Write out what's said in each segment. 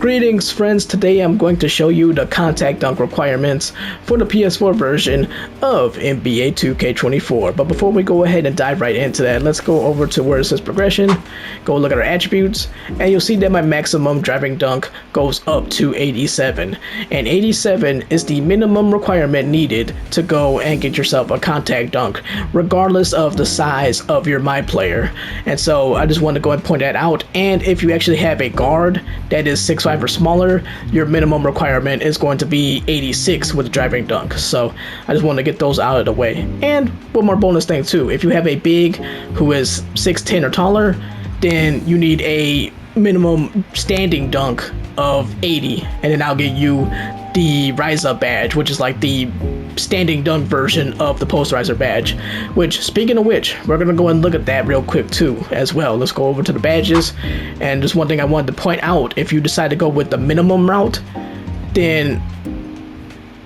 Greetings friends, today I'm going to show you the contact dunk requirements for the PS4 version of NBA 2K24. But before we go ahead and dive right into that, let's go over to where it says progression, go look at our attributes, and you'll see that my maximum driving dunk goes up to 87. And 87 is the minimum requirement needed to go and get yourself a contact dunk, regardless of the size of your MyPLAYER. And so I just want to go and point that out. And if you actually have a guard that is 6'5" or smaller, your minimum requirement is going to be 86 with driving dunk. So I just want to get those out of the way. And one more bonus thing too, if you have a big who is 6'10" or taller, then you need a minimum standing dunk of 80, and then I'll get you the Rise Up badge, which is like the standing dunk version of the Posterizer badge. Which, speaking of which, we're gonna go and look at that real quick too as well. Let's go over to the badges. And just one thing I wanted to point out, if you decide to go with the minimum route, then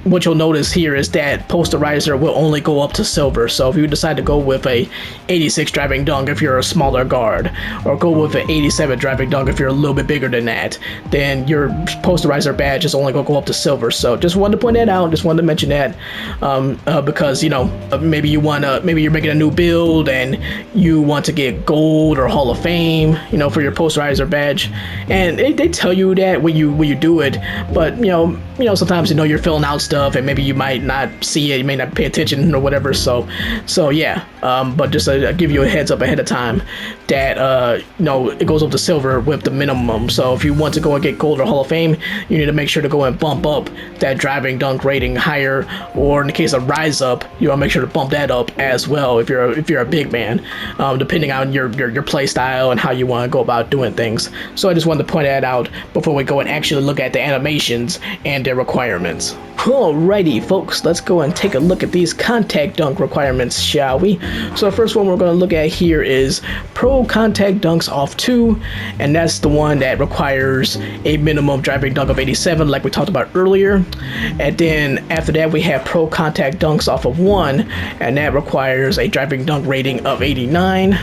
what you'll notice here is that Posterizer will only go up to silver. So if you decide to go with a 86 driving dunk if you're a smaller guard, or go with an 87 driving dunk if you're a little bit bigger than that, then your Posterizer badge is only going to go up to silver. So just wanted to point that out, just wanted to mention that, because, you know, maybe you're making a new build and you want to get gold or Hall of Fame, you know, for your Posterizer badge, and they tell you that when you do it, but you know sometimes, you know, you're filling out stuff and maybe you might not see it, you may not pay attention or whatever. So yeah, but just give you a heads up ahead of time that you know, it goes up to silver with the minimum. So if you want to go and get gold or Hall of Fame, you need to make sure to go and bump up that driving dunk rating higher, or in the case of Rise Up, you want to make sure to bump that up as well if you're a big man, depending on your play style and how you want to go about doing things. So I just wanted to point that out before we go and actually look at the animations and their requirements. Alrighty folks, let's go and take a look at these contact dunk requirements, shall we? So the first one we're going to look at here is Pro Contact Dunks Off 2, and that's the one that requires a minimum driving dunk of 87 like we talked about earlier. And then after that we have Pro Contact Dunks Off of 1, and that requires a driving dunk rating of 89.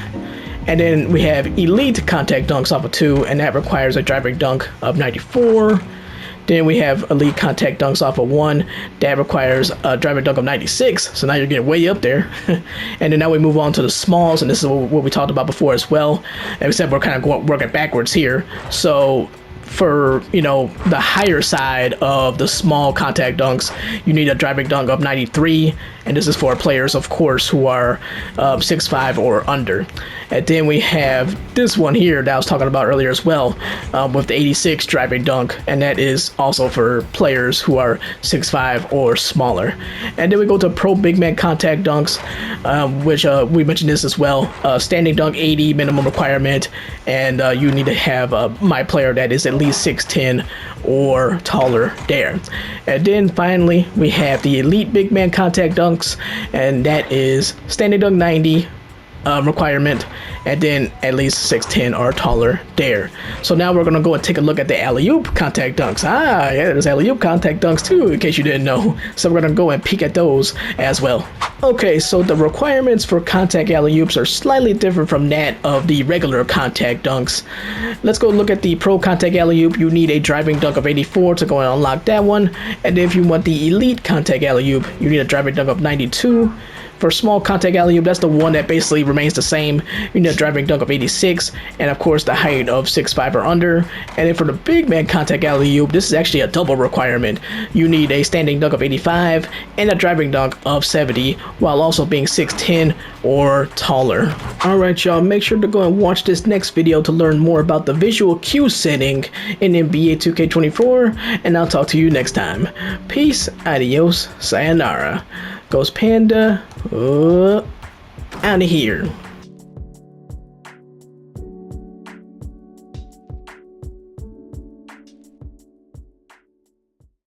And then we have Elite Contact Dunks Off of 2, and that requires a driving dunk of 94. Then we have Elite Contact Dunks Off of 1, that requires a driving dunk of 96, so now you're getting way up there. And then now we move on to the smalls, and this is what we talked about before as well, except we're kind of working backwards here. So for, you know, the higher side of the small contact dunks, you need a driving dunk of 93, and this is for players, of course, who are 6'5" or under. And then we have this one here that I was talking about earlier as well, with the 86 driving dunk, and that is also for players who are 6'5" or smaller. And then we go to Pro Big Man Contact Dunks, which we mentioned this as well. Standing dunk 80 minimum requirement, and you need to have a MyPLAYER that is at least 6'10" or taller there. And then finally we have the Elite Big Man Contact Dunks, and that is standing dunk 90 requirement, and then at least 6'10" or taller there. So now we're gonna go and take a look at the alley-oop contact dunks. Yeah, there's alley-oop contact dunks too, in case you didn't know. So we're gonna go and peek at those as well. Okay, so the requirements for contact alley-oops are slightly different from that of the regular contact dunks. Let's go look at the Pro Contact Alley-oop. You need a driving dunk of 84 to go and unlock that one. And if you want the Elite Contact Alley-oop, you need a driving dunk of 92. For small contact alley-oop, that's the one that basically remains the same. You need a driving dunk of 86, and of course the height of 6'5" or under. And then for the big man contact alley-oop, this is actually a double requirement. You need a standing dunk of 85 and a driving dunk of 70, while also being 6'10" or taller. Alright y'all, make sure to go and watch this next video to learn more about the visual cue setting in NBA 2K24, and I'll talk to you next time. Peace, adios, sayonara. Goes Panda, out of here.